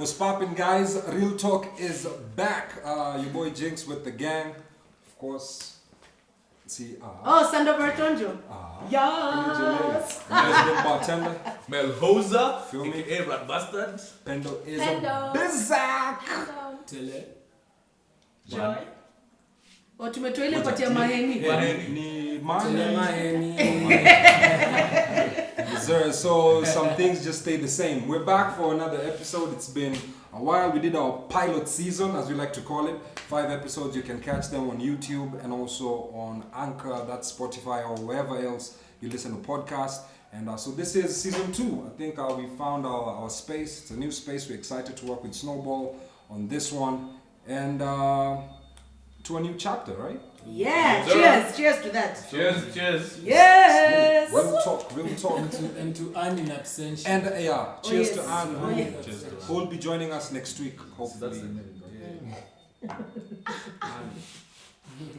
What's poppin', guys? Real Talk is back. Your boy Jinx with the gang. Of course. See, Sando Bertonjo. Yes. Resident bartender. Melhoza. Feel me? aka Rat Bastard. Pendo is Pendo. a bizak. Tele. Joy. Tumetoa ile pati ya maheni. Ni maheni. So some things just stay the same. We're back for another episode. It's been a while. We did our pilot season, as we like to call it. 5 episodes. You can catch them on YouTube and also on Anchor, that's Spotify, or wherever else you listen to podcasts. And so this is season 2. I think we found our space. It's a new space. We're excited to work with Snowball on this one. And to a new chapter, right? Yeah, cheers to that. Cheers. Yes. Real talk. And to Anne in absentia. And cheers to Anne. Yes. Who will be joining us next week, hopefully.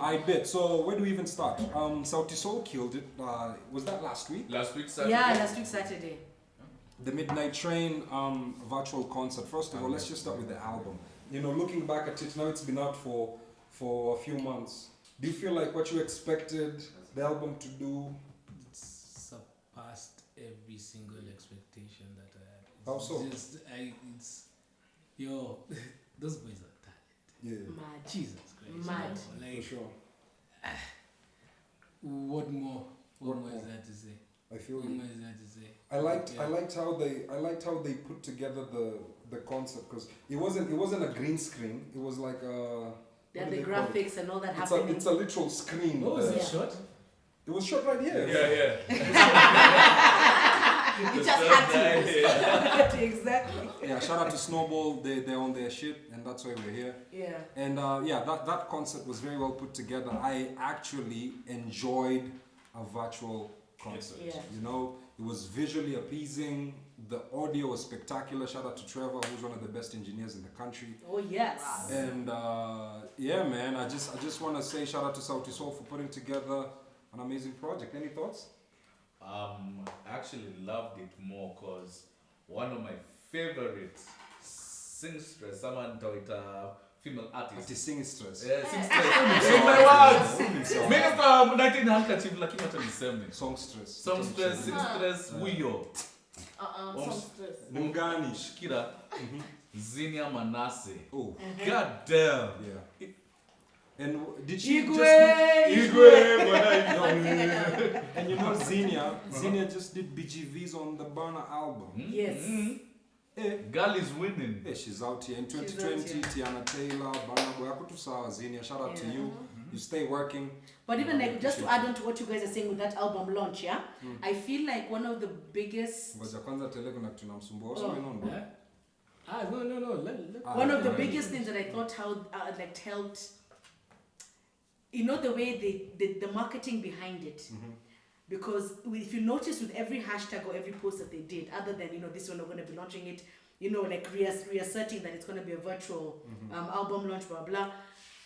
I bet. So where do we even start? Sauti Sol killed it. Was that last week? Last week Saturday. Yeah, last week Saturday. The Midnight Train virtual concert. First of all, let's just start with the album. You know, looking back at it now, it's been out for a few months. Do you feel like what you expected the album to do? It's surpassed every single expectation that I had. How so? Those boys are talented. Yeah. Mad. Jesus Christ. Mad. For sure. What more is there to say? I feel What you. more is there to say? I liked how they put together the concept, because it wasn't a green screen. It was like They had the graphics and all that it's happening. a literal screen. What was there. it shot? It was shot right here. Yeah. You just had to. Exactly. Yeah, shout out to Snowball. They're on their shit, and that's why we're here. Yeah. And that concert was very well put together. I actually enjoyed a virtual concert. Yeah. You know, it was visually appeasing. The audio was spectacular. Shout out to Trevor, who's one of the best engineers in the country. Oh yes. And yeah, man, I just want to say shout out to Sauti Sol for putting together an amazing project. Any thoughts? I actually loved it more because one of my favorite singstress, someone female artist. Singstress. Yeah, singstress. In my words. Minister 19 handkerchief lakini hata niseme. Songstress. Songstress, singstress, huyo. Songstress. Mungani. Shikira. Zinia Manase. Oh. God damn. Yeah. And did she Igwe. And you know Zinia just did BGVs on the Burner album. Yes. Girl is winning. Yeah, she's out here in 2020. Tiana Taylor, Burner Boy. Akutusawa Zinia. Shout out to you. You stay working. But even like just to add on to what you guys are saying with that album launch, I feel like one of the biggest. Ngoja kwanza tele kuna tunamsumbua. What's Oh. going on? Yeah? No. One of the biggest things that I thought how helped, you know, the way the marketing behind it. Because if you notice with every hashtag or every post that they did, other than, you know, this one we're going to be launching it, you know, like reasserting that it's going to be a virtual album launch, blah, blah.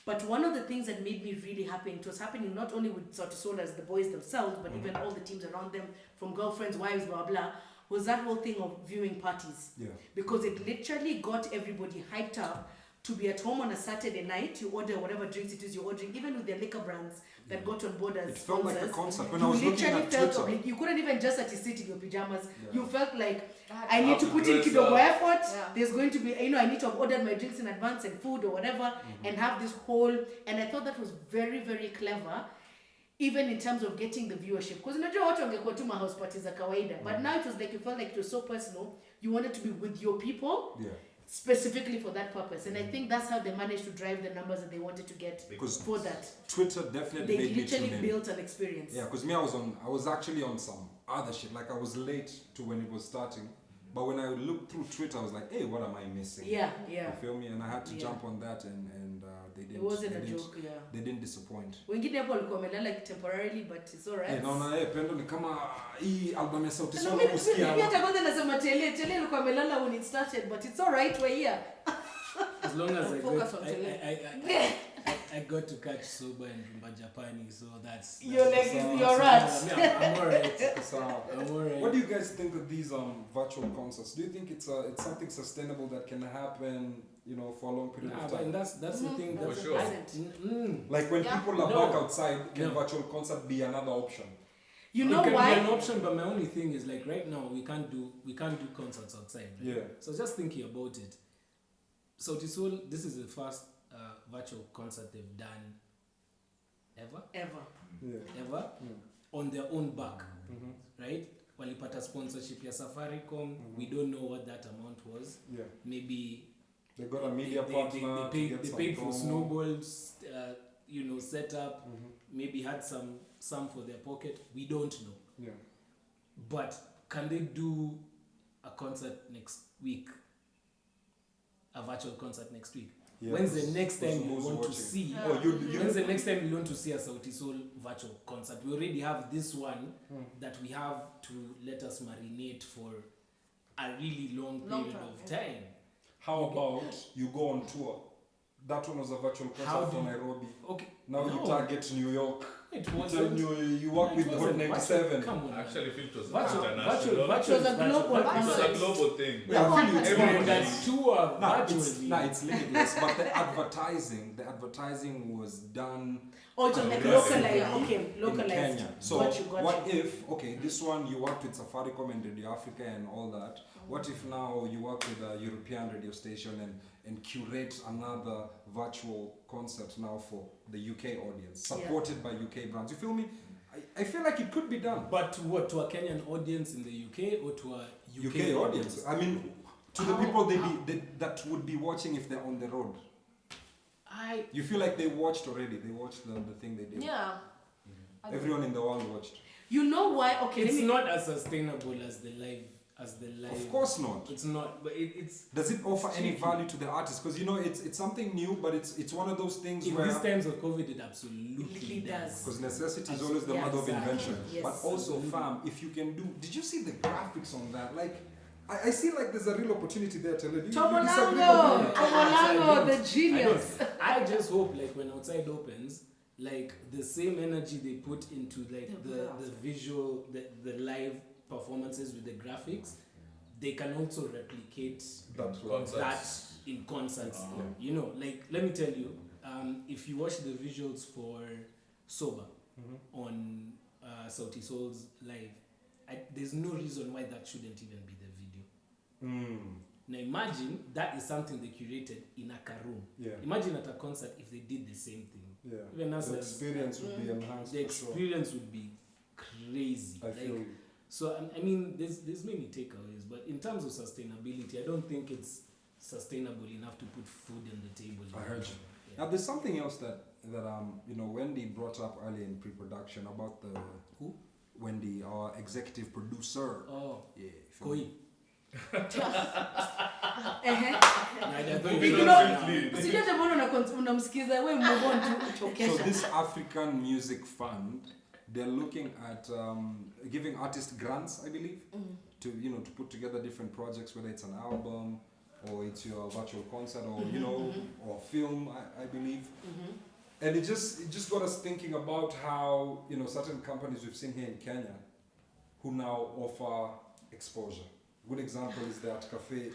But one of the things that made me really happy, it was happening not only with Sauti Sol as the boys themselves, but even all the teams around them, from girlfriends, wives, blah, blah, was that whole thing of viewing parties. Yeah. Because it literally got everybody hyped up to be at home on a Saturday night. You order whatever drinks it is you're ordering, even with their liquor brands that got on board as It felt like a sponsors. concert. When You I was looking literally at felt Twitter. like you couldn't even just sit in your pajamas. Yeah. You felt like I need to put in kidogo effort. Yeah. There's going to be, you know, I need to have ordered my drinks in advance and food or whatever, and have this whole. And I thought that was very, very clever, even in terms of getting the viewership. Because unajua watu wangekuwa tu house parties za kawaida, but now it was like you felt like it was so personal. You wanted to be with your people. Yeah. Specifically for that purpose, and I think that's how they managed to drive the numbers that they wanted to get Because for that. Twitter definitely They made me literally tune in. built an experience. Yeah, because me, I was actually on some other shit. Like, I was late to when it was starting. But when I looked through Twitter, I was like, hey, what am I missing? Yeah. You feel me? And I had to jump on that, and they didn't. It wasn't they a didn't- joke, yeah. They didn't disappoint. Wengine hapo walikuwa wamelala temporarily, but it's alright. Hey, naona Pendo ni kama hii album ya Sauti Sol Mimi kusikia. hata kwanza nasema tele alikuwa amelala when it started, but it's alright, we're here. As long as Focus on I I got to catch Soba and Rumba Japani, so that's You're like, that's- you're that's- right. I'm alright. So, I'm alright. what do you guys think of these virtual concerts? Do you think it's something sustainable that can happen, for a long period Nah, of but time? that's the thing. For That's sure. Like when Yeah. people are No. back outside, can No. virtual concert be another option? You it know can why? be an option, but my only thing is like right now we can't do concerts outside. Right? Yeah. So just thinking about it. So this is the first virtual concert they've done ever Yeah. on their own back, Mm-hmm. right? Walipata sponsorship ya Safaricom. We don't know what that amount was. Yeah. Maybe They got a media partner. they to get some paid for promo. snowballs, set up. Mhm. Maybe had some for their pocket. We don't know. Yeah. But can they do a concert next week? A virtual concert next week? Yeah, When's the because- next because time you who's want to watching? see? Yeah. Oh, you When's the next time you want to see a Sauti Sol virtual concert? We already have this one that we have to let us marinate for a really long period time, of yeah. time. How about you go on tour? That one was a virtual How concert do for you- Nairobi. Okay. Now you No. target New York. It You tell wasn't. you work it with wasn't Hot virtual. 97. Come on. I actually feel it was Virtual, international. It was a global It was concert. a global thing. Yeah, I feel you. It's Everybody- limitless. That's tour Nah, virtually. it's limitless. But the advertising was done Oh, it was like aggressively localized. Okay, in localized. Kenya. So Got you. what if, okay, this one you worked with Safaricom and Radio Africa and all that. What if now you work with a European radio station and curate another virtual concert now for the UK audience, supported by UK brands? You feel me? I feel like it could be done. But to what? To a Kenyan audience in the UK or to a UK audience. I mean, to the people that would be watching if they're on the road. You feel like they watched already. They watched the thing they did. Yeah. Everyone in the world watched. You know why? Okay, It's let me. not as sustainable as the live. Of course not. It's not. But it's Does it offer any value to the artist? Because it's something new, but it's one of those things in where these times of COVID, it absolutely It does. because necessity is always the Yeah, mother of exactly. invention. Yes. But also, fam, if you can do, did you see the graphics on that? Like, I see like there's a real opportunity there. Tell you disagree Tomolango, with me? Tomolango, the genius. I just hope like when outside opens, like the same energy they put into like the visual, the live performances with the graphics, they can also replicate that in concerts. You know, like let me tell you, if you watch the visuals for Soba on Sauti Sol's live, there's no reason why that shouldn't even be the video. Now imagine that is something they curated in a room. Yeah. Imagine at a concert if they did the same thing. Yeah. Even us The as experience would be enhanced. the for sure. experience would be crazy. I feel you. So I mean, there's many takeaways, but in terms of sustainability, I don't think it's sustainable enough to put food on the table. I heard you. Yeah. Now there's something else that Wendy brought up earlier in pre-production about the Who? Wendy, our executive producer. Oh, Yeah. Koi. Sijui hata mbona unamsikiza wewe move on to So Chokesha. this African Music Fund, they're looking at giving artists grants, I believe, to to put together different projects, whether it's an album or it's your virtual concert or or film, I believe. And it just got us thinking about how certain companies we've seen here in Kenya who now offer exposure. Good example is the Artcaffe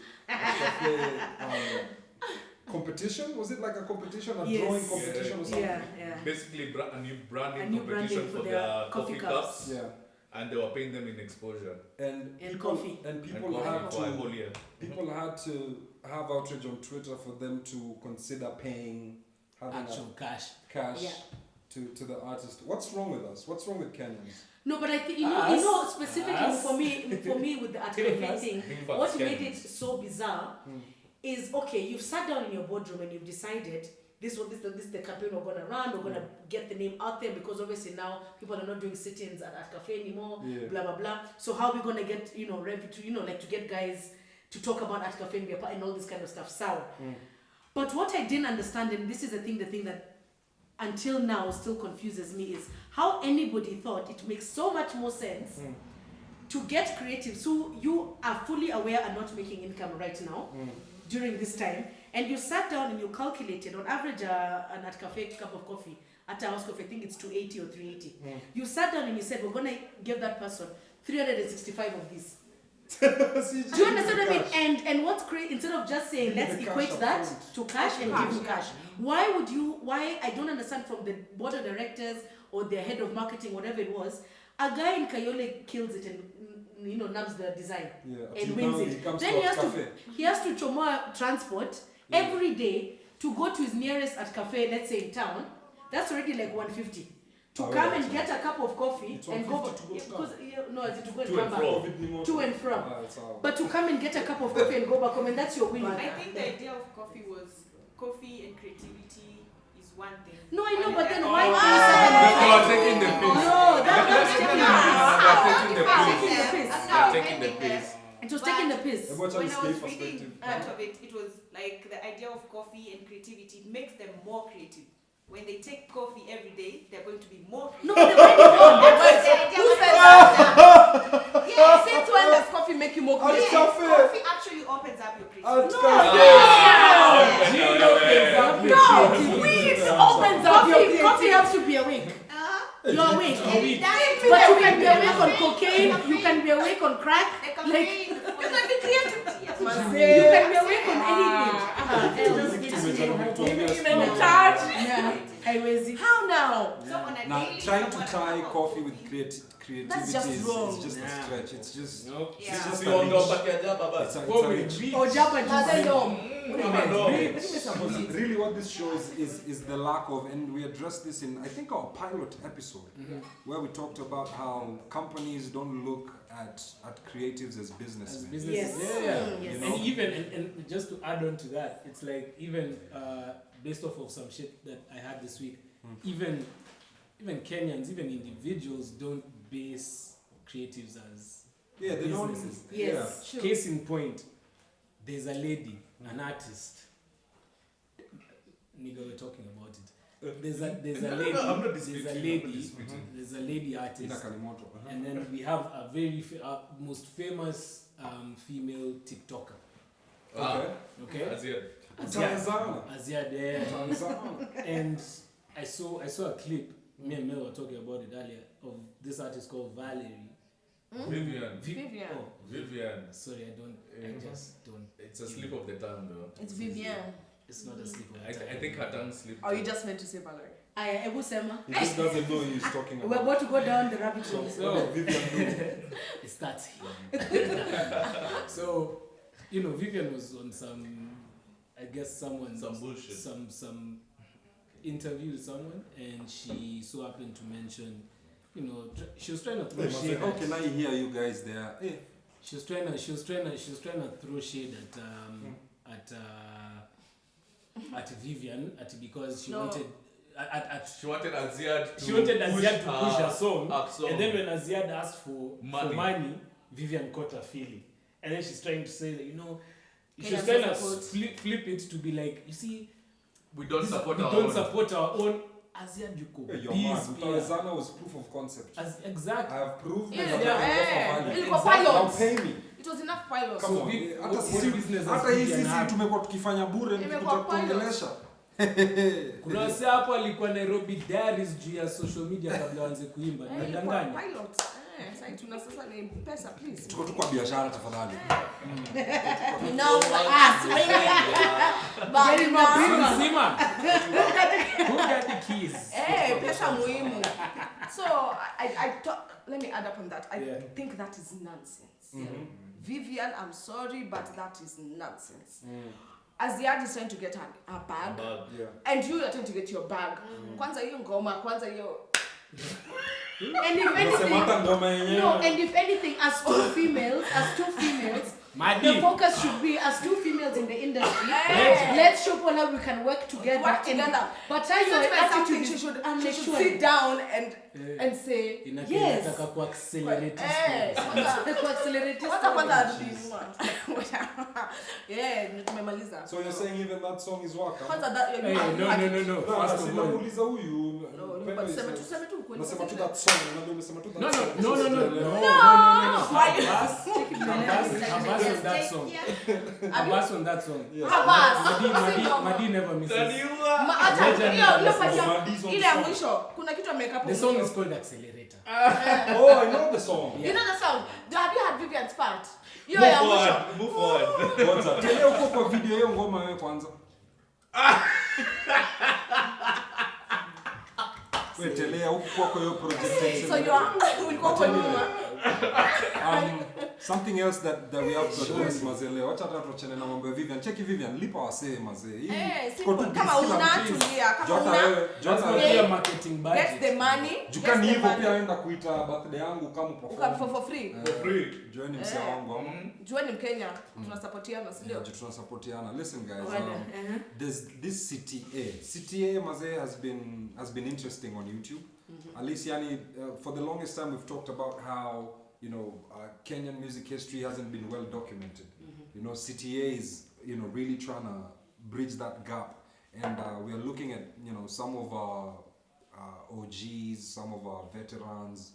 competition. Was it like a competition, a Yes. drawing competition or something? Yeah. Basically, a new branding A new competition branding for for their their coffee coffee cups. cups. Yeah. And they were paying them in exposure. And And people coffee. and people And had coffee for a whole to year. people had to have outrage on Twitter for them to consider paying having Actual cash. cash Yeah. to the artist. What's wrong with us? What's wrong with Kenyans? No, but I think specifically Us. for me with the Artcaffe thing, Think about what made scams. it so bizarre is okay, you've sat down in your boardroom and you've decided this is the campaign we're gonna run, we're gonna get the name out there because obviously now people are not doing sit-ins at Artcaffe anymore, Yeah. blah blah blah. So how are we gonna get revenue to to get guys to talk about Artcaffe and be a part and all this kind of stuff? Sour. But what I didn't understand, and this is the thing that until now still confuses me, is how anybody thought it makes so much more sense to get creatives who you are fully aware are not making income right now during this time, and you sat down and you calculated on average an Artcaffe cup of coffee at a house coffee, I think it's 280 or 380. You sat down and you said, we're gonna give that person 365 of these. Do you understand what I mean? And what's great, instead of just saying let's equate that to cash and give you cash, why I don't understand from the board of directors or their head of marketing, whatever it was, a guy in Kayole kills it and nabs the design and wins it. Then he has to chomoa transport every day to go to his nearest Artcaffe, let's say in town. That's already like 150. To come and get a cup of coffee and go to and from. But to come and get a cup of coffee and go back home, and that's your winning. I think the idea of coffee was coffee and creativity is one thing. No, I know, but then why? You're taking the piss. No, that's taking the piss. It was taking the piss. When I was reading part of it, it was like the idea of coffee and creativity. It makes them more creative. When they take coffee every day, they're going to be more creative. No, they're going to Who said that? Yeah, since when does coffee make you more creative? Coffee actually opens up your creativity. Weed opens up your creativity. Coffee helps you be awake. You're awake. But you can be awake on cocaine, you can be awake on crack. Like, you can be creative. You can be awake on anything. How now? Now, trying to tie coffee with creativity That's just is wrong. just a stretch. It's just It's it's just a reach. Really what this shows is the lack of, and we addressed this in I think our pilot episode where we talked about how companies don't look at creatives as businessmen. Yes. You know? And even and just to add on to that, it's like even based off of some shit that I had this week, even Kenyans, even individuals don't base creatives as they businesses. don't. Yes. Sure. Case in point, there's a lady, an artist. Nigga, we're talking about it. There's a lady artist, and then we have a very most famous female TikToker. Okay. Aziad. And I saw a clip. Me and Mel were talking about it earlier of this artist called Valerie. Vivian. Sorry, I just don't. It's a slip of the tongue, though. It's Vivian. It's not a slip of the tongue. I think her tongue slipped. Oh, you just meant to say Valerie. He just doesn't know who he's talking about. We're about to go down the rabbit hole. So, Vivian it starts here. So, Vivian was on some bullshit. Some interview with someone, and she so happened to mention, she was trying to throw shade. How can I hear you guys there? Hey. She was trying to throw shade at Vivian because she wanted. She wanted Aziad to push her song, and then when Aziad asked for money, Vivian caught her feeling, and then she's trying to say that she's trying to flip it to be like, you see, we don't support our own. Aziad yuko. Your man, Utawezana was proof of concept. Exactly. I have proved Yeah, that yeah. Now pay me. It was enough pilots. Come on. Hata hii sisi tumekuwa tukifanya bure mkikuja kuongelesha. Kuna wase hapo alikuwa Nairobi Diaries juu ya social media kabla waanze kuimba. Nadanganya. Pilot. Sasa tuna sasa ni pesa please. Tuko tu kwa biashara tafadhali. No, Who got the keys? Pesa muhimu. So I let me add up on that. I think that is nonsense. Vivian, I'm sorry, but that is nonsense. Aziad is trying to get her bag, and you are trying to get your bag. Kwanza hiyo ngoma, kwanza hiyo. And if anything, as two females, the focus should be as two females in the industry. Let's show how we can work together. But tell your attitude, she should sit down and say yes. So you're saying even that song is waka? No. Nauliza huyu. Nasema tu that song, unajua umesema tu that song. No. verse Yes, on that yes, song. yeah. A verse on that song. Yes. Madi never misses. Ile ya mwisho kuna kitu ameweka hapo. The song is called Accelerator. Oh, I know the song. You know the song? Have you heard Vivian's part? Move forward. What's up? Tell uko kwa video hiyo ngoma wewe kwanza. Wewe telea huko kwa hiyo project. So you ulikuwa kwa nyuma. Something else that we have to address mazele. Wacha hata tuachane na mambo ya Vivian. Cheki Vivian, lipa wasee mazee. Kama unatulia, Jota pia marketing budget. get the money. Jukani hivyo pia waenda kuita birthday yangu kama perform. For free. Join msee wangu ama. Jueni Mkenya, tunasupportiana, si ndio? Yeah, tunasupportiana. Listen guys, there's this CTA mazee has been interesting on YouTube. At least yani for the longest time we've talked about how Kenyan music history hasn't been well documented. CTA is really trying to bridge that gap, and we are looking at some of our OGs, some of our veterans,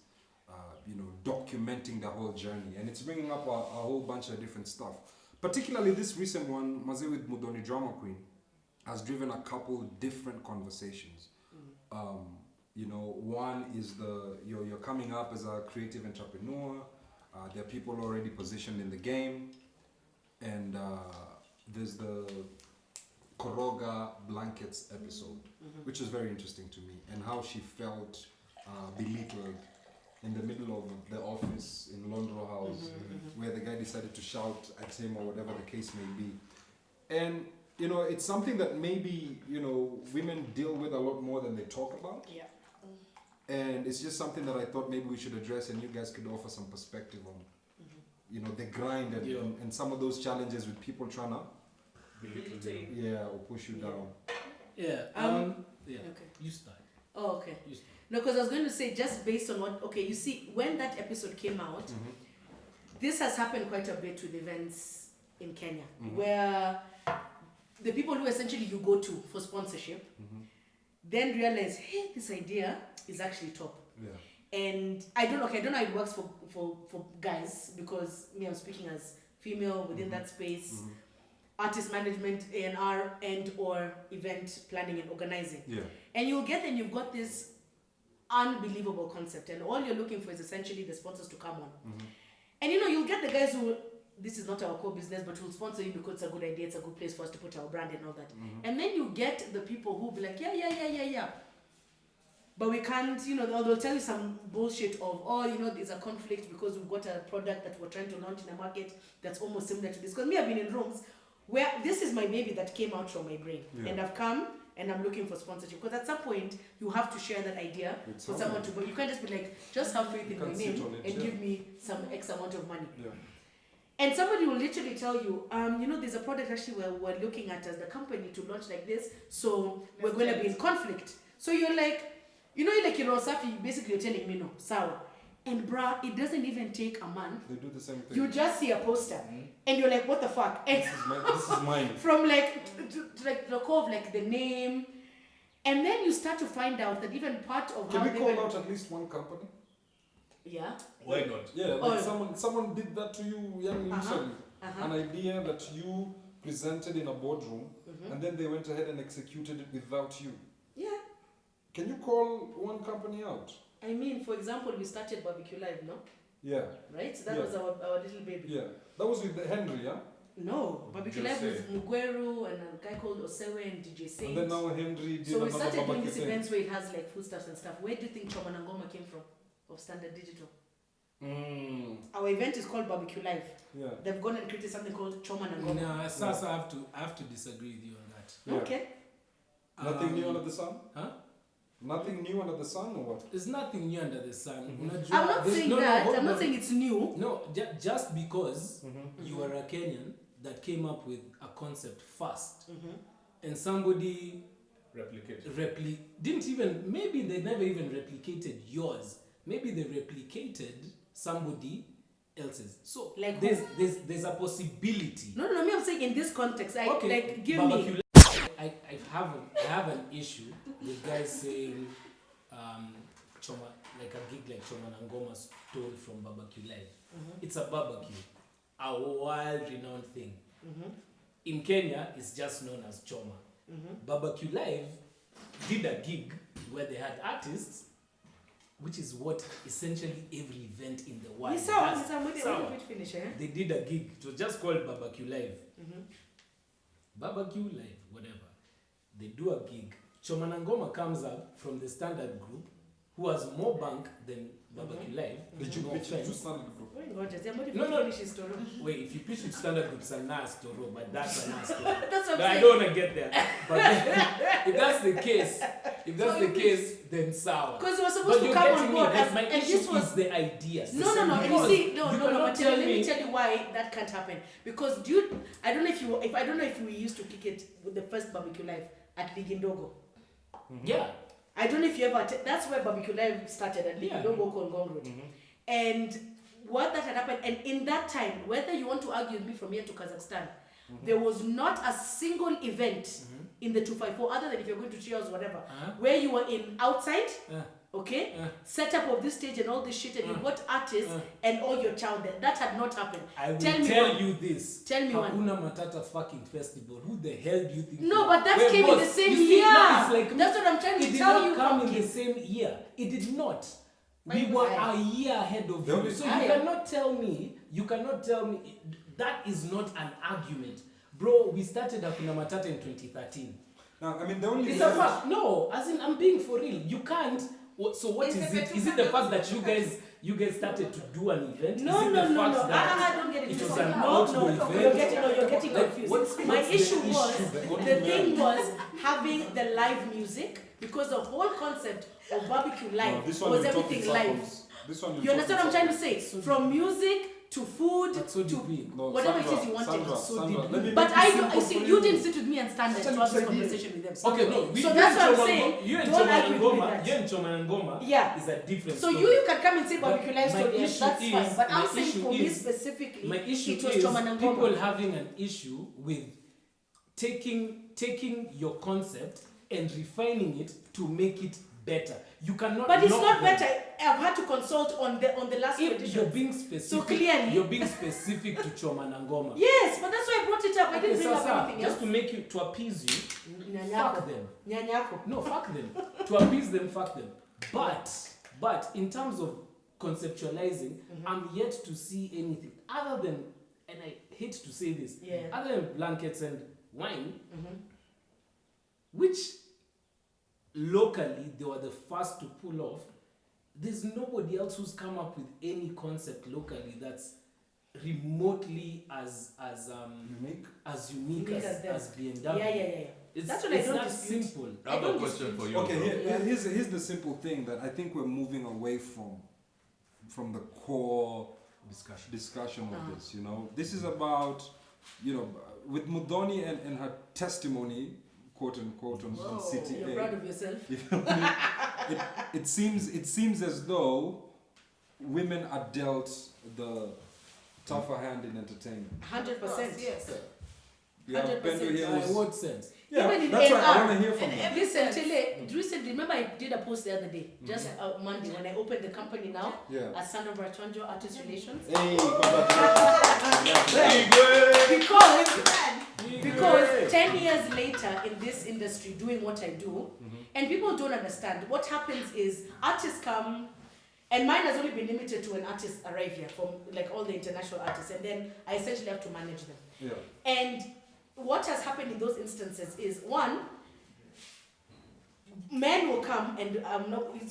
documenting the whole journey, and it's bringing up a whole bunch of different stuff. Particularly this recent one, Maze with Muthoni Drama Queen, has driven a couple different conversations. One is you're coming up as a creative entrepreneur. There are people already positioned in the game, and there's the Koroga Blankets episode, which is very interesting to me, and how she felt belittled in the middle of the office in Londro House, where the guy decided to shout at him or whatever the case may be. And it's something that maybe women deal with a lot more than they talk about. Yeah. And it's just something that I thought maybe we should address, and you guys could offer some perspective on, the grind and some of those challenges with people trying to or push you down. Yeah. Okay. You start. Oh, okay. You start. No, because I was going to say, just based on what, you see, when that episode came out, this has happened quite a bit with events in Kenya, where the people who essentially you go to for sponsorship, then realize, hey, this idea is actually top. Yeah. And I don't know how it works for guys, because I'm speaking as female within that space, artist management, A&R, and or event planning and organizing. Yeah. And you'll get and you've got this unbelievable concept, and all you're looking for is essentially the sponsors to come on. And you'll get the guys who, this is not our core business, but we'll sponsor you because it's a good idea, it's a good place for us to put our brand and all that. And then you get the people who be like, yeah. But we can't, they'll tell you some bullshit of, there's a conflict because we've got a product that we're trying to launch in the market that's almost similar to this. Because I've been in rooms where this is my baby that came out from my brain. Yeah. And I've come and I'm looking for sponsorship. Because at some point, you have to share that idea for someone to go. You can't just be like, just have faith in my name and give me some X amount of money. Yeah. And somebody will literally tell you, there's a product actually we're looking at as the company to launch like this, so we're going to be in conflict. So you're like, Safi, basically you're telling me no, sawa. And bruh, it doesn't even take a month. They do the same thing. You just see a poster, and you're like, what the fuck? And this is mine. From to the core of the name, and then you start to find out that even part of Can we call out at least one company? Yeah. Why not? Yeah, someone did that to you young initially. An idea that you presented in a boardroom, and then they went ahead and executed it without you. Yeah. Can you call one company out? I mean, for example, we started Barbecue Live, no? Yeah. Right? So that was our little baby. Yeah. That was with Henry, yeah? No. Barbecue Live was Mugweru and a guy called Osewe and DJ Saint. And then now Henry did so we another started doing barbecue these events where it has foodstuffs and stuff. Where do you think Choma na Ngoma came from? Of Standard Digital. Our event is called Barbecue Live. Yeah. They've gone and created something called Choma na Ngoma. No, Sasa, I have to disagree with you on that. Yeah. Okay. Nothing new under the sun? Huh? Nothing new under the sun or what? There's nothing new under the sun. I'm not saying that. I'm not saying it's new. No, just because you are a Kenyan that came up with a concept first, and somebody maybe they never even replicated yours. Maybe they replicated somebody else's. So there's a possibility. No, I'm saying in this context. Give Barbecue me. I have an issue with guys saying Choma, like a gig like Choma na Ngoma stole from Barbecue Live. It's a barbecue. a world-renowned thing. In Kenya, it's just known as Choma. Barbecue Live did a gig where they had artists, which is what essentially every event in the world does. They did a gig. It was just called Barbecue Live. Barbecue Live, whatever. They do a gig. Choma na Ngoma comes up from the standard group, who has more bank than Barbecue Live. Did you pitch it to standard group? No. Wait, if you pitch it to standard group, it's a nice story, but that's a nice story. That's what I'm I saying. don't want to get there. But if that's the case, then sour. Because we were supposed to come on board my and issue this was is the ideas. No. And you see, no. But let me me. tell you why that can't happen. Because I don't know if we used to kick it with the first Barbecue Live at Ligindogo. Yeah. I don't know if you ever. That's where Barbecue Live started at Ligindogo, Kongong Road. And what that had happened, and in that time, whether you want to argue with me from here to Kazakhstan, there was not a single event in the 254, other than if you're going to Trios or whatever, where you were in outside, okay, setup of this stage and all this shit, and you got artists and all your child there. That had not happened. I will tell you this. Tell me one. Hakuna Matata fucking festival. Who the hell do you think? No, but that came in the same you see, year. now it's like, that's what I'm trying to it tell did you. not come in the same year. It did not. We were a year ahead of you. So you cannot tell me that is not an argument. Bro, we started Hakuna Matata in 2013. Now, I mean, the only It's a fact. No, as in, I'm being for real. You can't. So what is it? Is it the fact that you guys started to do an event? No. I don't get it. It was an no. outdoor event. You're getting confused. My issue was the thing was having the live music, because the whole concept of Barbecue Live was everything live. You understand what I'm trying to say? From music to food to whatever it is you wanted. But I see you didn't sit with me and stand there to have this conversation with them. Okay, no. So that's what I'm saying. You and Don't Choma argue and with Ngoma, me. you and Choma and Ngoma is a different So story. you can come and say Barbecue Live my story, issue that's is- fine. But I'm my saying issue for me is- specifically, My issue it was is Choma and people Ngoma. having an issue with taking your concept and refining it to make it better. You cannot. But it's knock not them. better. I've had to consult on the last If edition. you're being specific, So clearly- you're being specific to Choma and Ngoma. Yes, but that's why I brought it up. I didn't bring up Sasa, anything just else. to make you, to appease you, Nyanyako. fuck them. Nyanyako. No, fuck them. To appease them, fuck them. But in terms of conceptualizing, I'm yet to see anything other than, and I hate to say this, other than blankets and wine, which locally they were the first to pull off. There's nobody else who's come up with any concept locally that's remotely as unique as BMW. Yeah. It's, That's what I it's don't that dispute. simple. I have a question for you. Okay, bro. here's the simple thing that I think we're moving away from the core discussion of this. You know, this is about, you know, with Muthoni and her testimony, quote unquote, on CTA. You're proud of yourself. It seems as though women are dealt the tougher hand in entertainment. 100%. Yes. You have 100%. Pendo here In who's what sense? yeah, Even in that's why I AR. want to hear from them. Listen, Tele, recently, remember I did a post the other day, just Monday, when I opened the company now, Yeah. as Sandra Bartwanjo Artist Relations. Hey, congratulations. Because 10 years later in this industry doing what I do, and people don't understand, what happens is artists come, and mine has only been limited to an artist arrive here from like all the international artists, and then I essentially have to manage them. Yeah. And what has happened in those instances is, one, men will come and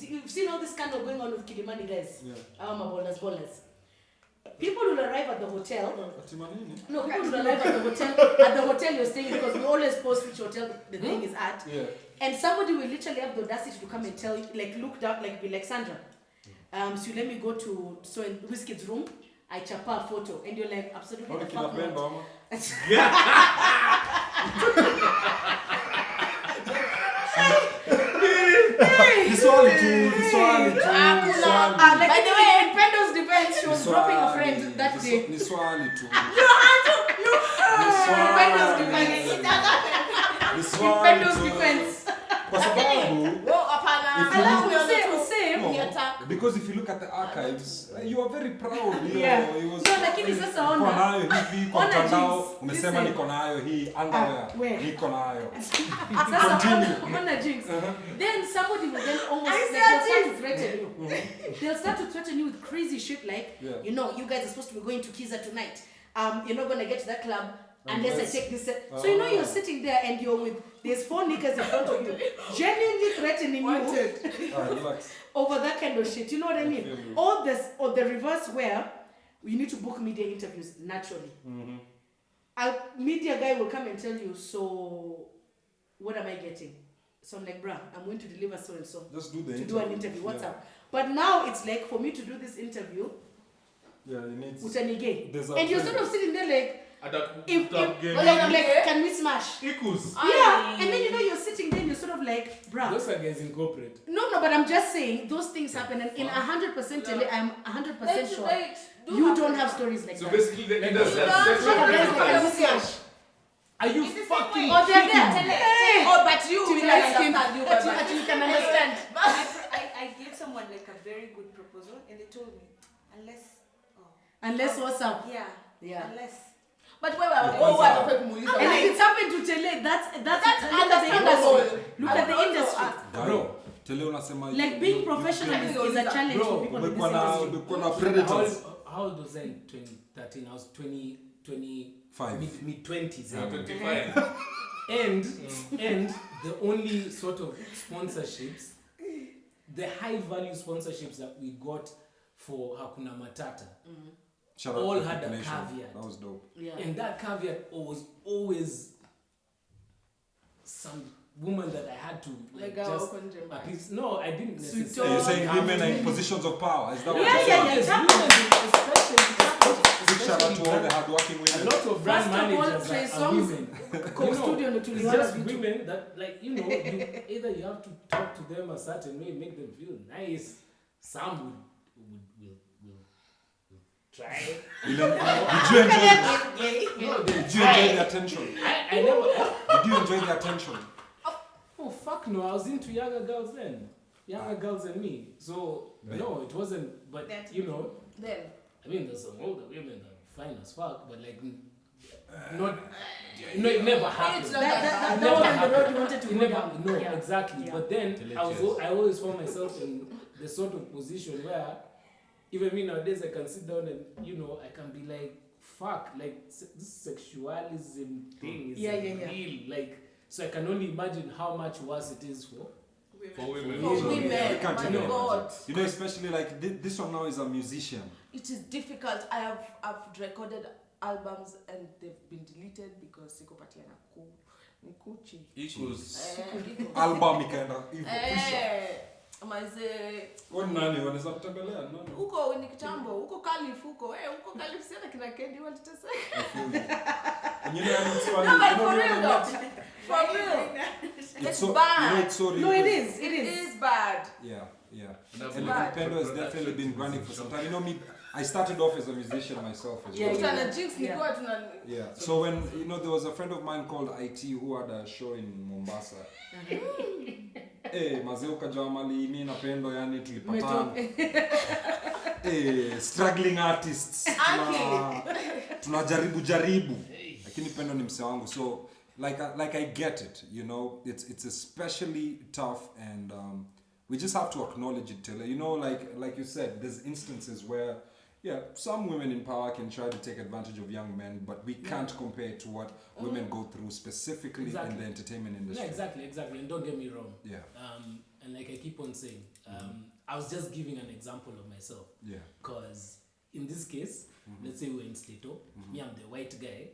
you've seen all this scandal going on with Kilimani guys. Yeah. Ballers. People will arrive at the hotel. Atimanini. No, people will arrive at the hotel you're staying in, because we always post which hotel the thing is at. Yeah. And somebody will literally have the audacity to come and tell you, like, look down, like, be like, Sandra, so let me go to so in Whiskey's room, I chapa a photo, and you're like, absolutely Okay, the fuck kinapenda not. ama? Ni swali tu. Like, by the way, in Pendo's defense, she was dropping a friend that day. Ni swali tu. Pendo's defense. Ni In swali Pendo's tu. defense. Kwa sababu Well, hapana. If you- Alafu Alafu nione useme, tu. useme. Ni attack. because if you look at the archives, you are very proud. You Yeah. know, it was. No, lakini sasa ona. Niko nayo hivi kwa Ona mtandao, jinx. umesema Listen. niko nayo hii underwear. where? Niko nayo. Sasa ona jinx. Then somebody will then almost like they'll start to threaten you. They'll start to threaten you with crazy shit like, Yeah. you know, you guys are supposed to be going to Kiza tonight. You're not gonna get to that club unless I take this. So you know you're sitting there and you're with there's 4 niggas in front of you, genuinely threatening you Alright, relax. over that kind of shit. You know what I mean? feel you. Or this or the reverse where you need to book media interviews naturally. A media guy will come and tell you, so what am I getting? So I'm like, bruh, I'm going to deliver so and so Just do the to interview. do an interview. What's Yeah. up? But now it's like for me to do this interview, Yeah, you need. utanige. There's a And you're trend. sort of sitting there like, if Top game. like, can we smash? Equals. Yeah, and then you know you're sitting there and you're sort of like, bruh. Those are guys in corporate. No, but I'm just saying those things happen, and in 100% tele, I'm 100% sure you happen. don't have stories like So that. basically, the industry don't has Other guys sexual like, can we predators. smash? Are you It's the same fucking way. Or they're there. kidding me? Hey! Oh, but you To be can light skinned, understand. You but you can understand. I gave someone like a very good proposal and they told me, unless, Unless what's up? yeah, unless. But wait, what the And if it's happened to Tele, that's look at the understandable. industry. Look at the industry. Bro. Tele unasema Like being professional is a challenge for people in this industry. umekuwa na How predators. old was I in 2013? I was 25. Five. Mid 20s. Now 25. And the only sort of sponsorships, the high value sponsorships that we got for Hakuna Matata, Shout out all to had a Nation. caveat. That was dope. Yeah. And that caveat was always some woman that I had to like just appease. No, I didn't Sweet necessarily. You're saying have women to. are in positions of power. Is that what Yeah, you're yeah, saying? yeah. Big shout out to all the hardworking A women. lot of brand First of all, managers Trey are Songz, women. Coke You know, Studio no it's tuliona just vitu. women that, like, you know, either you have to talk to them a certain way, make them feel nice. Some will try. Did you enjoy? No, they Did you enjoy the attention? I never. Did you enjoy the attention? Oh fuck no! I was into younger girls then, younger girls than me. So Right. no, it wasn't. But That's you know, Then. I mean, there's some older women that are fine as fuck, but like, not. No, it never happened. It's That not one on the road you wanted to It go never, down. no, Yeah. exactly. Yeah. But then Intellectuals. I always found myself in the sort of position where even me nowadays I can sit down and I can be like, fuck, like this sexualism thing is Yeah. real. Like, so I can only imagine how much worse it is for. For women. For Yeah, women, we can't my even God. imagine. You know, especially like this one now is a musician. It is difficult. I've recorded albums and they've been deleted because sikopatia na nikuchi. Equals. Album ikaenda hivyo kisha. Maze Kwa nani wanaweza kutembelea nani? huko ni kitambo, huko Calif huko. Huko Calif sana kina Kendi walitesa. And you know, and it's funny. No, but you know, for me real and though. Matt, For real. it's It's so, bad. You know, it's so real. No, it because- is. It It is. is bad. Yeah. It's And bad. Pendo has definitely been grinding for some time. You know me, I started off as a musician myself as Yeah, well. yeah. Tuna jinx Yeah. nikiwa tuna Yeah. So when there was a friend of mine called IT who had a show in Mombasa. Mazee ukajawa mali mimi na Pendo yani tulipatana. Struggling artists. Tunajaribu. Lakini Pendo ni mse wangu. So like I get it, it's especially tough and we just have to acknowledge it, Taylor. Like you said, there's instances where some women in power can try to take advantage of young men, but we can't compare it to what women go through specifically Exactly. in the entertainment industry. Yeah, exactly. And don't get me wrong. Yeah. And like I keep on saying, I was just giving an example of myself. Yeah. Because in this case, let's say we're in Stato, me, I'm the white guy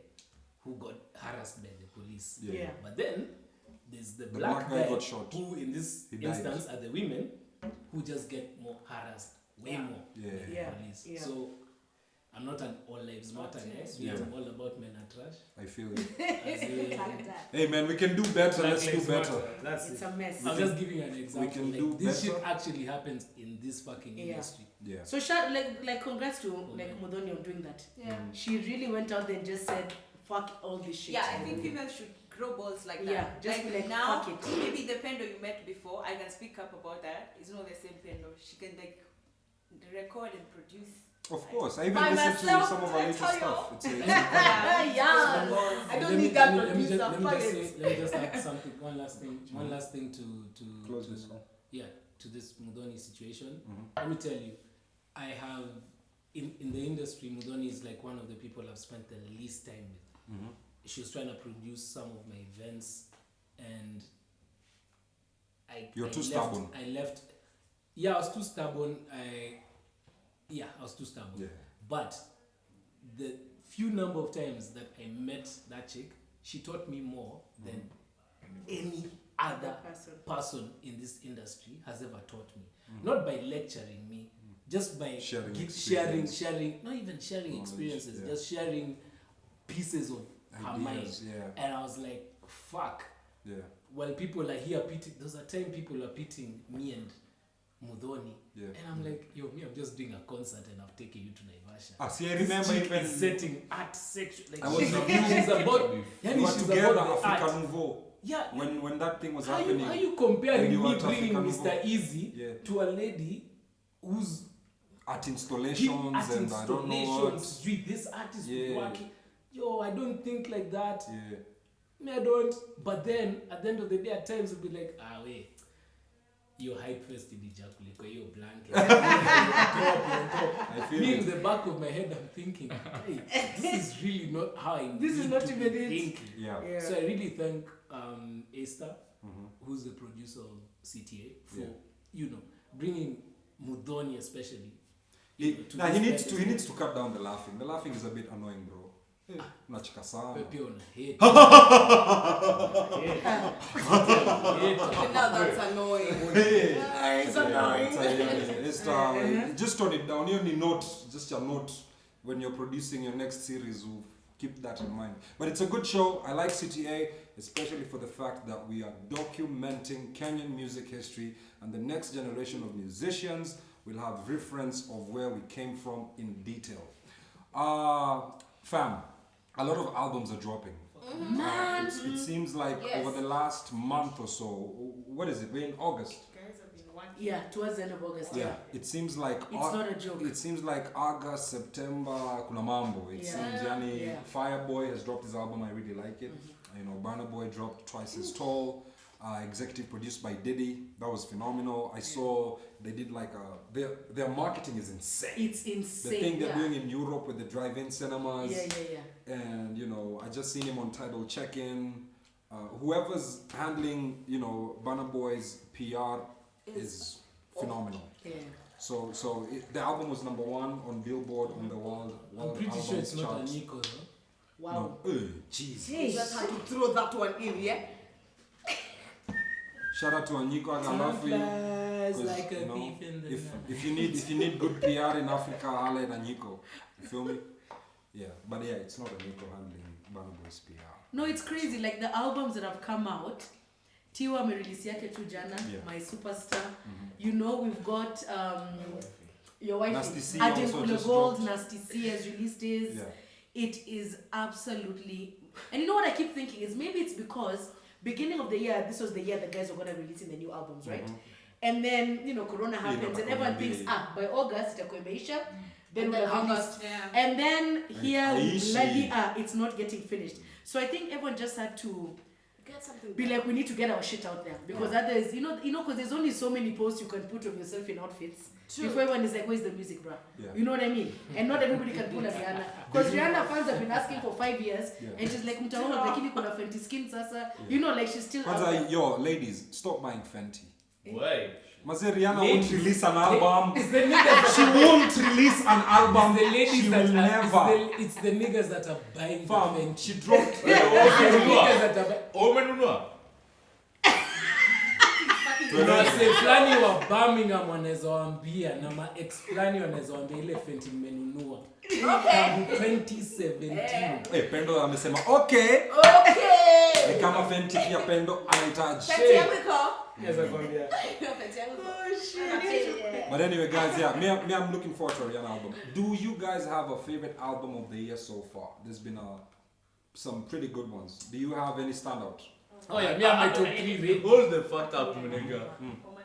who got harassed by the police. Yeah. But then there's the, The black black guy guy got shot. who, in this He died. instance, are the women who just get more harassed, way more Yeah. than the Yeah. police. Yeah. So I'm not an all lives matter guy. Yeah. I'm all about men are trash. I feel you. As in, Hey man, we can do better. Black Let's do lives better. matter. That's It's it. a mess. I'm just giving you an example. can like, do this shit better. actually happens in this fucking Yeah. industry. Yeah. So like congrats to like Muthoni on doing that. Yeah. She really went out there and just said, "Fuck all this shit." Yeah, I think females should grow balls like that. Yeah, just like, be like, now, fuck it. maybe the Pendo you met before, I can speak up about that. It's not the same Pendo. She can like record and produce. Of course, I even By listen to myself, some of our I latest tell you. stuff. It's Yeah. I don't need that producer. Let me Fuck just it. say, let me just add something. One last thing to Close this one. Yeah, to this Muthoni situation. Mhm. Let me tell you, I have in the industry, Muthoni is like one of the people I've spent the least time with. Mhm. She was trying to produce some of my events, and You're too left, stubborn. I left. Yeah, I was too stubborn. I was too stubborn. Yeah. But the few number of times that I met that chick, she taught me more than any other person in this industry has ever taught me. Not by lecturing me, just by Sharing sharing, experience. not even sharing Knowledge, experiences, yeah. just sharing pieces of her mind. Ideas, yeah. And I was like, fuck. Yeah. While people are here pitting, there's a time people are pitting me and Muthoni. Yeah. And I'm like, yo, me, I'm just doing a concert and I've taken you to Naivasha. Ah, see, I This remember chick even is setting art section. Like I was she's with about, you. she's about, we yani were she's together about the African art. Nouveau. Yeah. When that thing was How happening. you and comparing you me were at bringing African Mr. Nouveau. Easy Yeah. to a lady who's Art installations art and I don't know what. installations with this artist Yeah. working? Yo, I don't think like that. Yeah. Me, I don't. But then at the end of the day, at times it'll be like, wait, your hype fest in ejaculate, or your blanket. You're on top. I feel Me it. in the back of my head, I'm thinking, hey, this is really not how I This is need not to even be it. thinking. Yeah. So I really thank Esther, Mhm. who's the producer of CTA, for Yeah. bringing Muthoni especially. you know, to Nah, this he pedestal. needs to cut down the laughing. The laughing is a bit annoying, bro. Unacheka sana. Wewe pia una hate. Okay, now that's annoying. Hey. It's annoying. Just tone it down. You need note, just a note when you're producing your next series. Keep that in mind. But it's a good show. I like CTA, especially for the fact that we are documenting Kenyan music history, and the next generation of musicians will have reference of where we came from in detail. Fam, a lot of albums are dropping. Man. It seems like Yes. over the last month or so, what is it? We're in August. Guys have been working. Yeah, towards the end of August. Yeah, it seems like It's not a joke. It seems like August, September, kuna mambo. It Yeah. seems, yani, Yeah. Fireboy has dropped his album. I really like it. You know, Burna Boy dropped Twice as Tall. Executive produced by Diddy. That was phenomenal. I saw they did like their marketing is insane. It's The insane. thing they're doing in Europe with the drive-in cinemas. Yeah. And you know, I just seen him on Tidal Check-In. Whoever's handling, you know, Burna Boy's PR is phenomenal. Yeah. So the album was number 1 on Billboard on the world I'm pretty albums sure it's not a charts. Nico, though. Wow. No. Jeez. You just had to throw that one in, yeah? Shout out to Anyiko Agalafi. Flies like a You know, thief in the night. if you need good PR in Africa, I'll let Anyiko. You feel me? Yeah, but yeah, it's not Anyiko handling Burna Boy's PR. No, it's crazy. Like the albums that have come out, Tiwa amerelease yake tu jana, Yeah. My Superstar. You know, we've got your wife, Nasty C Arden also Kule just Gold, dropped. Nasty C has released his. Yeah. It is absolutely, and you know what I keep thinking is maybe it's because beginning of the year, this was the year the guys were gonna release in the new albums, right? And then you know Corona happens, and everyone thinks by August itakuwa imeisha. Then And we'll then have August, released. Yeah. And then here we Aishi. bloody it's not getting finished. So I think everyone just had to Get something be like, we need to get our shit out there because others, you know, because there's only so many posts you can put of yourself in outfits. True. Before everyone is like, where's the music, bruh? Yeah. You know what I mean? And not everybody can pull a Rihanna. Because Rihanna fans have been asking for 5 years, and she's like, mtaona lakini kuna Fenty Skin sasa. You know, like she's still out Kwanza, there. yo, ladies, stop buying Fenty. Why? Maze Rihanna Ladies. won't release an album. It's the niggas She won't release an album. It's the ladies She that will are, never. It's the niggas that are buying Fam, the Fenty. she dropped. It's the niggas that are buying. Umenunua? Kuna wase fulani wa Birmingham wanaweza waambia na ma ex fulani wanaweza waambia ile Fenty mmenunua. Tangu 2017. Pendo amesema okay. Okay! Ni kama Fenty pia Pendo anahitaji. Fenty yangu iko? Naweza kwambia. Fenty yangu iko. But anyway, guys, yeah, me, I'm looking forward to a Rihanna album. Do you guys have a favorite album of the year so far? There's been some pretty good ones. Do you have any standout? Oh yeah, me and my top 3 rate. Hold the fuck up, nigga.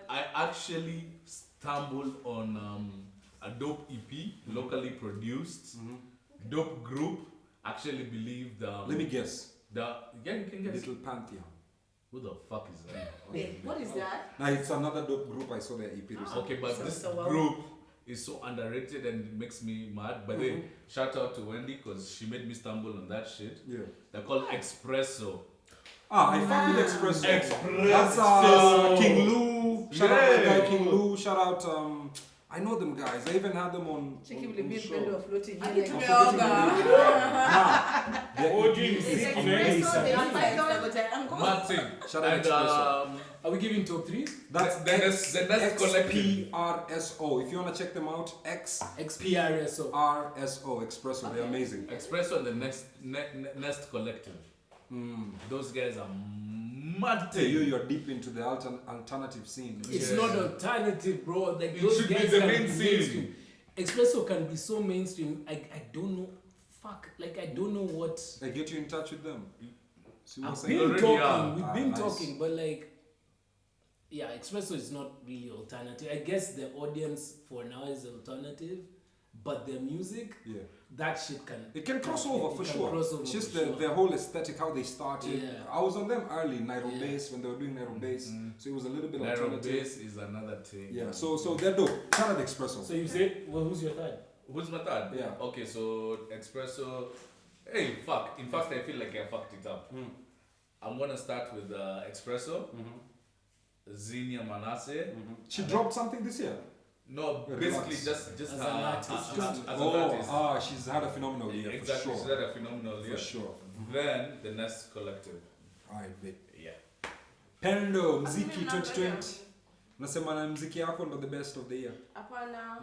I actually stumbled on a dope EP, locally produced, dope group. Actually believed. Let me guess. Yeah, you can guess. Little Pantheon. Who the fuck is that? Wait, what is that? Now it's another dope group. I saw their EP recently. Okay, but this group is so underrated and it makes me mad. But then, shout out to Wendy because she made me stumble on that shit. Yeah. They're called Espresso. I fuck with Espresso. Espresso. That's King Lou. Shout out my guy Yeah. King Lou. Shout out. I know them guys. I even had them on. Check will on be show. a floating I here. need to like- be yoga. Their Oh, EP geez. is It's amazing. Martin. Shout out And Espresso. Are we giving top 3? That's the next collective. XPRSO. If you wanna check them out, XPRSO. XRSO Espresso. They're amazing. Espresso and the Nest Collective. Those guys are mad. Hey, you're deep into the alternative scene. It's Yeah. not alternative, bro. Like It those should be guys the can main be scene. mainstream. Espresso can be so mainstream. I don't know. Fuck. Like I don't know what. I get you in touch with them. See what I'm I've saying? been already talking. are. We've Ah, been nice. talking, but like, yeah, Espresso is not really alternative. I guess the audience for now is alternative, but their music, Yeah. that shit can. It can cross over for can sure. cross over It's just for sure. the whole aesthetic, how they started. Yeah. I was on them early, Nairo Yeah. Bass, when they were doing Nairo Bass. So it was a little bit Narrow alternative. bass is another thing. Yeah, so they're dope. Shout out Espresso. So you say, well, who's your third? Who's my third? Yeah. Okay, so Espresso. Hey, fuck. In fact, I feel like I fucked it up. I'm gonna start with Espresso. Zinnia Manasseh. She dropped something this year. No, Relax. basically just As her an artist. as an Oh, artist. she's had a phenomenal year Exactly, for she's sure. had a phenomenal year. For sure. Then the Nest Collective. Alright, babe. Yeah. Pendo, mziki 2020. Nasema na mziki yako ndo the best of the year. Apana.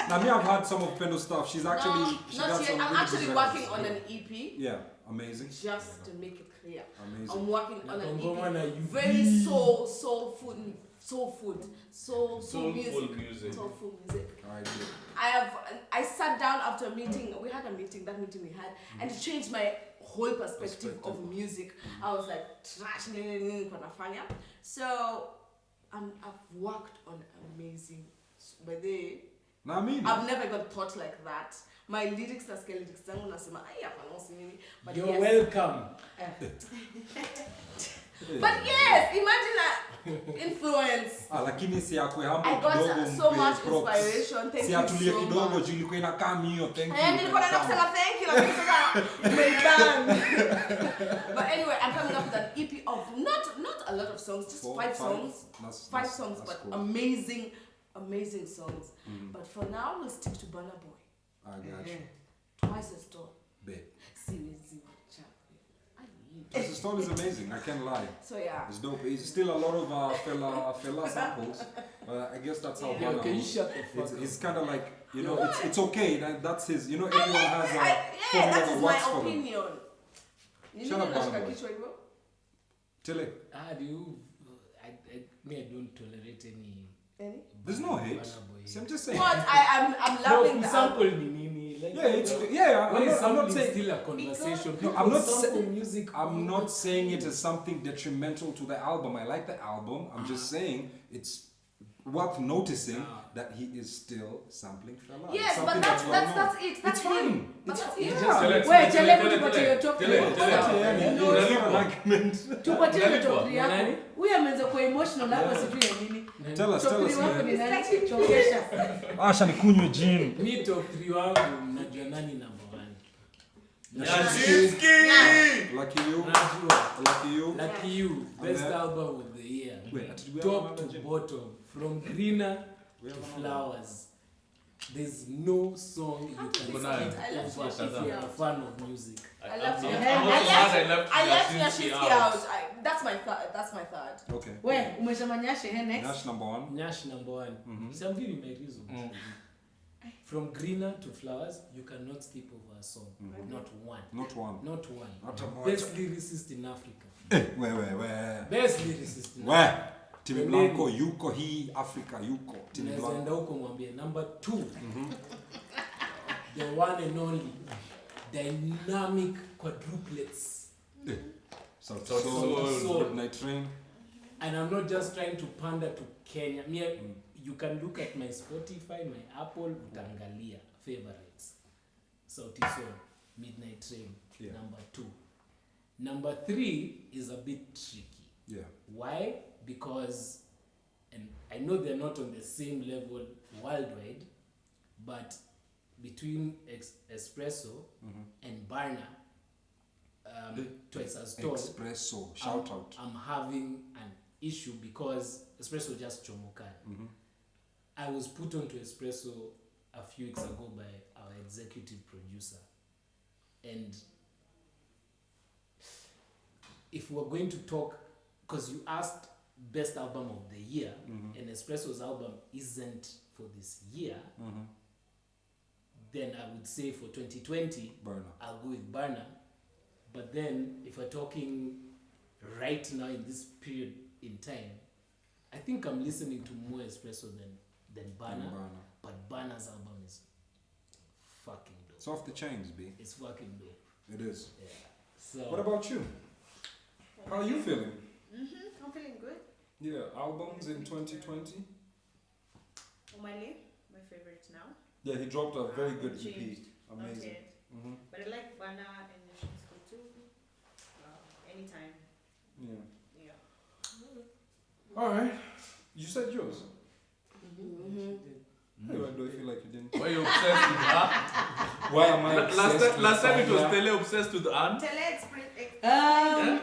Now me, I've had some of Pendo's stuff. She's actually No, she not got yet. some I'm really actually good working records. on an EP. Yeah, amazing. Just to make it clear, Amazing. I'm working on an Ngoma na EP. you Very be- soulful Soulful music. music. Soulful music. Alright, babe. I sat down after a meeting. We had a meeting. That meeting we had, and it changed my whole perspective of music. I was like, trash, nafanya. So, I've worked on amazing. But Now I mean, I've never got thought like that. My lyrics are scale lyrics. Zangu nasema, "Ai, hapa no singing." But You're yes. welcome. But yes, imagine that influence. lakini si akwe humble I got kidogo so mpe much props. inspiration. Thank Si you atulie so kidogo much. juu ilikuwa inakaa mio. Thank you. And nilikuwa naenda kusema thank you, lakini sasa umeidone. But anyway, I'm coming up with an EP of not a lot of songs, just five songs. Five songs, that's but cool. amazing songs. But for now, we'll stick to Burna Boy. I got you. Twice as tall. Babe. Siwezi wacha. This style is amazing, I can't lie. So yeah. It's dope. It's still a lot of fella samples. I guess that's how Yeah. Burna Can you was. shut the fuck up? It's kind of like, you know, it's okay. That's his, you know, everyone has a Yeah, formula that that is works my for them. opinion. Nini Shut up, unashika Burna Boy. kichwa hivyo? Tele, Do you? I don't tolerate any. Any? there's no hate. Burna Boy. See, I'm just saying. What? I'm loving No, the sample album. ni nini? Like, Yeah, when I'm is not sampling saying. still a conversation? No, I'm People not sample sa- music. I'm not saying it as something detrimental to the album. I like the album. I'm just saying it's worth noticing that he is still sampling fella. It's Yes, but something that's well known. it. That's It's fine. him. But It's that's fine. him. Yeah. Wewe chele tupatie top Tele. tupatie top Unalipwa? yako. Nani? Huyu ameanza kuwa emotional hapa sijui ya nini. Tell us, Top wako man. ni nani? Chokesha. Asha nikunywe gin. Mi top 3 wangu mnajua nani number 1? Nyashinski! Lucky you. Najua. Lucky you. Lucky You, best Yeah. album of the year. Wait, ati- Top to bottom, from greener to flowers. There's no song you can skip Kuna- I love over if Nyashinski you're a fan of music. I love I'm you. also glad I left I left Nyashinski Nyashinski out. That's my third. Okay. We umesema nyashe next. Nash number 1. Nyash number 1. So I'm giving my reasons. From greener to flowers, you cannot skip over a song. Not one. Not one. Not one. Not a moja. Best lyricist in Africa. Where? Best lyricist in Africa. Where? Timmy The Blanco, yuko hii Africa, yuko. Timmy Unaweza enda Blanco. huko mwambie number 2. The one and only dynamic quadruplets. South Soul. Soul. Midnight Train. And I'm not just trying to pander to Kenya. you can look at my Spotify, my Apple, utangalia favorites. Sauti Sol, Midnight Train, Yeah. number 2. Number 3 is a bit tricky. Yeah. Why? Because, and I know they're not on the same level worldwide, but between Espresso and Barna, Twice as Tall, Espresso, shout out. I'm having an issue because Espresso just chomokan. I was put onto Espresso a few weeks ago by our executive producer, and if we're going to talk, because you asked best album of the year, and Espresso's album isn't for this year, then I would say for 2020, Burner. I'll go with Barna. But then, if we're talking right now in this period in time, I think I'm listening to more Espresso than Barna. But Barna's album is fucking dope. It's off the chains, B. It's fucking dope. It is. Yeah. So. What about you? How are you feeling? I'm feeling good. Yeah, albums in 2020? Omale, my favorite now. Yeah, he dropped a very good EP. Changed. Amazing. Okay. But I like Bana and Yoshinsko too. Anytime. Yeah. Yeah. Alright. You said yours? Why do I feel like you didn't? Why are you obsessed with her? Why am I obsessed Last time it was Tanya? Tele obsessed with Anne.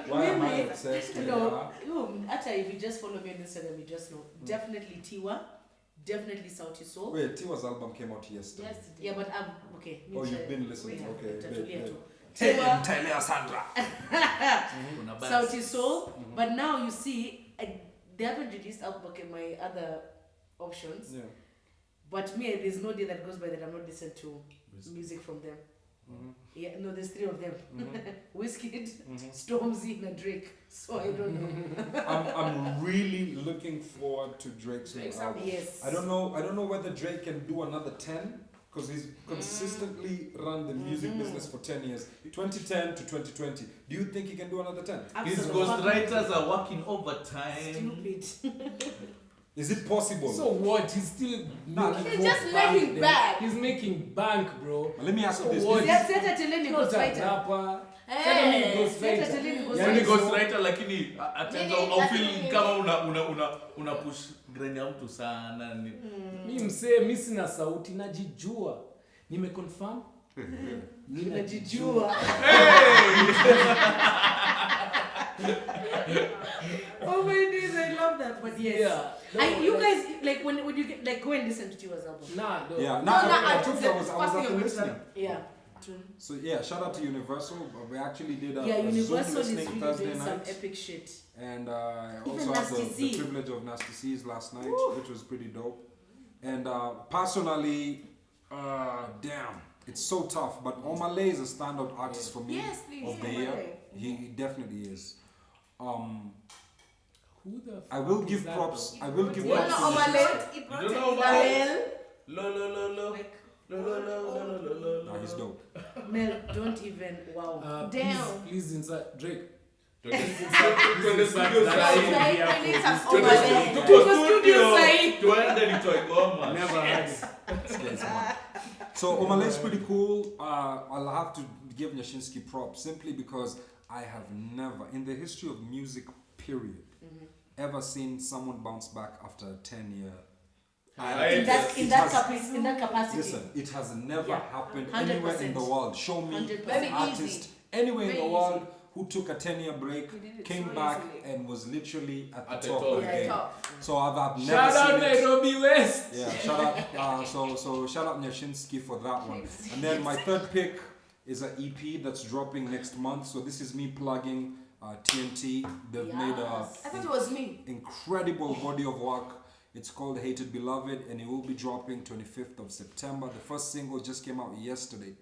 Why am I Mimi, obsessed with no, her? actually, if you just follow me on Instagram, you just know. Definitely Tiwa, definitely Sauti Sol. Wait, Tiwa's album came out yesterday. Yeah, but okay. Oh, you've been listening. Wait, Okay, Tatulia wait. too. Tell Tiwa, her, Sandra. Kuna basi. Sauti Sol. But now you see, they haven't released album. Okay, my other options. Yeah. But me, there's no day that goes by that I'm not listening to music from them. Yeah, no, there's 3 of them. Wizkid, Stormzy, and Drake. So I don't know. I'm really looking forward to Drake's new album. Yes. I don't know whether Drake can do another 10 because he's consistently run the music business for 10 years. 2010 to 2020. Do you think he can do another 10? His Absolutely. ghostwriters are working overtime. Stupid. Is it possible? So what? He's still making He's more just bank making there. bank. He's making bank, bro. Let me ask you this. what? That's telling me Not a ghostwriter. rapper. Hey. Yani Ghostwriter. ghostwriter lakini atenda Nini, au lakini feel nini? kama una push grain ya mtu sana ni. Mi msee, mi sina sauti, najijua. Nimeconfirm. Najijua. Oh my days, I love that. But yes. Yeah. You guys, like when you get, like go and listen to Tiwa's album. Nah, no. Yeah, No, I I took was I was first at the thing listening. Yeah. True. So yeah, shout out to Universal. We actually did a, Yeah, a Zoom Universal is listening really Thursday doing some night. epic shit. And I Even also had Nasty the C. privilege of Nasty C's last night, which was pretty dope. And personally, damn, it's so tough. But Omale is a standout artist for me Yes, please. of the Omale. year. He definitely is. Who the fuck I will is give that, props. though? I will give You props know to Omale? Nishinsky. It brought You don't know an about Israel, Lo. like, Nah, he's dope. Mel, don't even. Wow. Damn. Please insert Drake. To the studio Right, side. I need some To the Omale. studio side. tuende nitoe goma. Never had it. So Omale is pretty cool. I'll have to give Nyashinsky props simply because I have never, in the history of music, period, ever seen someone bounce back after a 10-year. In that capacity. Listen, it has never Yeah. happened 100%. anywhere in the world. Show me 100%. Very an artist easy. anywhere in Very the world who took a 10-year break, He did it came so back, easily. and was literally at the At the top top. of the Yeah, game. Top. So I've never Shout out seen it. Nairobi West. Yeah, shout out. So shout out Nyashinsky for that one. And then my third pick is an EP that's dropping next month. So this is me plugging TNT. They've made a I thought it was me. incredible body of work. It's called Hated Beloved, and it will be dropping 25th of September. The first single just came out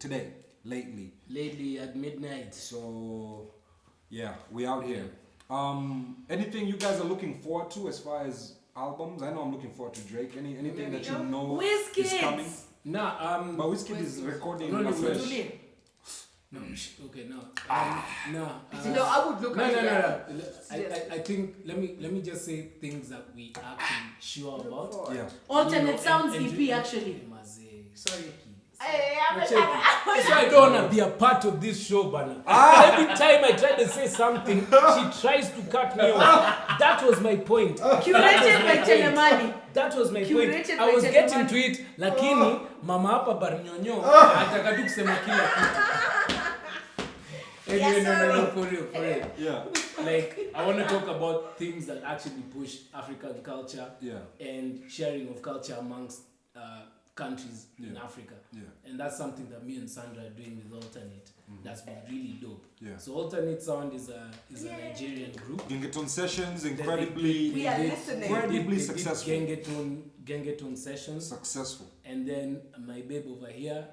today, lately. Lately at midnight. So yeah, we out here. Anything you guys are looking forward to as far as albums? I know I'm looking forward to Drake. Anything that you know is coming? Wizkid. Nah, But Wizkid is recording No, a no, fresh. Tulie. No, okay, no. No, I would look at No. Yes. I think let me just say things that we actually sure about. Yeah. Alternate sounds and EP actually. Sorry. Hey, So I don't want to be a part of this show, Bana. Every time I try to say something, she tries to cut me off. That was my point. Curated by Telemani. That was my point. Curated I by was Telemani. getting to it, lakini mama hapa Barnyonyo ataka tu kusema kila kitu. Anyway, no, for real. Yeah. Like, I want to talk about things that actually push African culture and sharing of culture amongst countries in Africa. Yeah. And that's something that me and Sandra are doing with Alternate. That's been really dope. Yeah. So Alternate Sound is a Nigerian group. Gengeton Sessions, incredibly We are listening. incredibly They successful. did Gengeton Sessions. Successful. And then my babe over here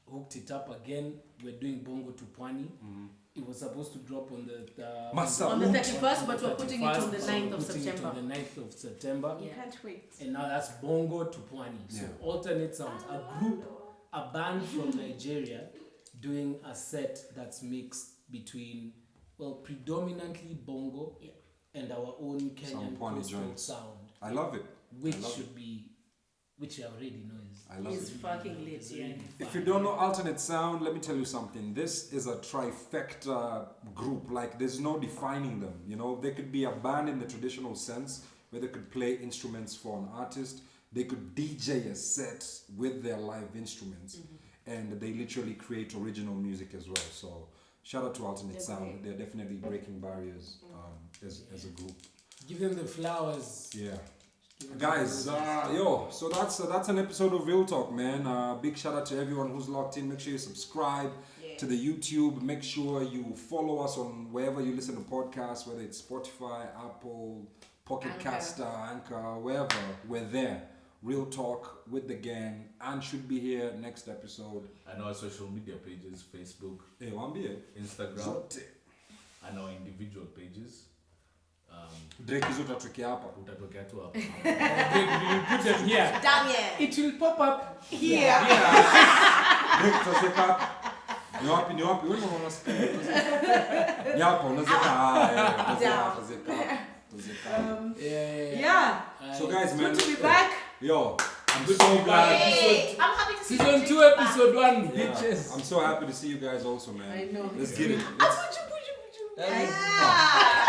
hooked it up again. We're doing Bongo to Pwani. It was supposed to drop on the On the 31st, but we're putting it on the 9th of September. On the 9th of September. Yeah. Can't wait. And now that's Bongo to Pwani. So Alternate Sounds, a group, a band from Nigeria doing a set that's mixed between, well, predominantly Bongo and our own Kenyan Pwani coastal joints. sound. I love it. Which should be, which you already know is. I love It's it. fucking lit, It's yeah. really If fun. you don't know Alternate Sound, let me tell you something. This is a trifecta group. Like, there's no defining them. You know, they could be a band in the traditional sense, where they could play instruments for an artist. They could DJ a set with their live instruments. And they literally create original music as well. So, shout out to Alternate Sound. They're definitely breaking barriers as a group. Give them the flowers. Yeah. Guys, so that's an episode of Real Talk, man. Big shout out to everyone who's locked in. Make sure you subscribe to the YouTube. Make sure you follow us on wherever you listen to podcasts, whether it's Spotify, Apple, Pocket Caster, Anchor, wherever. We're there. Real Talk with the gang. And should be here next episode. And our social media pages, Facebook, Instagram, and our individual pages. Drake is utatokea hapa. Utatokea tu hapa. You put them here. Damien. It will pop up Here. Drake utazeka hapa. Ni wapi? Wewe unasikia? Ni hapa unazeka. Utazeka. Yeah. So guys, man. Good to be back. Yo, I'm so glad. Hey, I'm happy to see you. Season 2, episode 1, bitches. I'm so happy to see you guys also, man. I know. Let's get it. Puju. Yeah.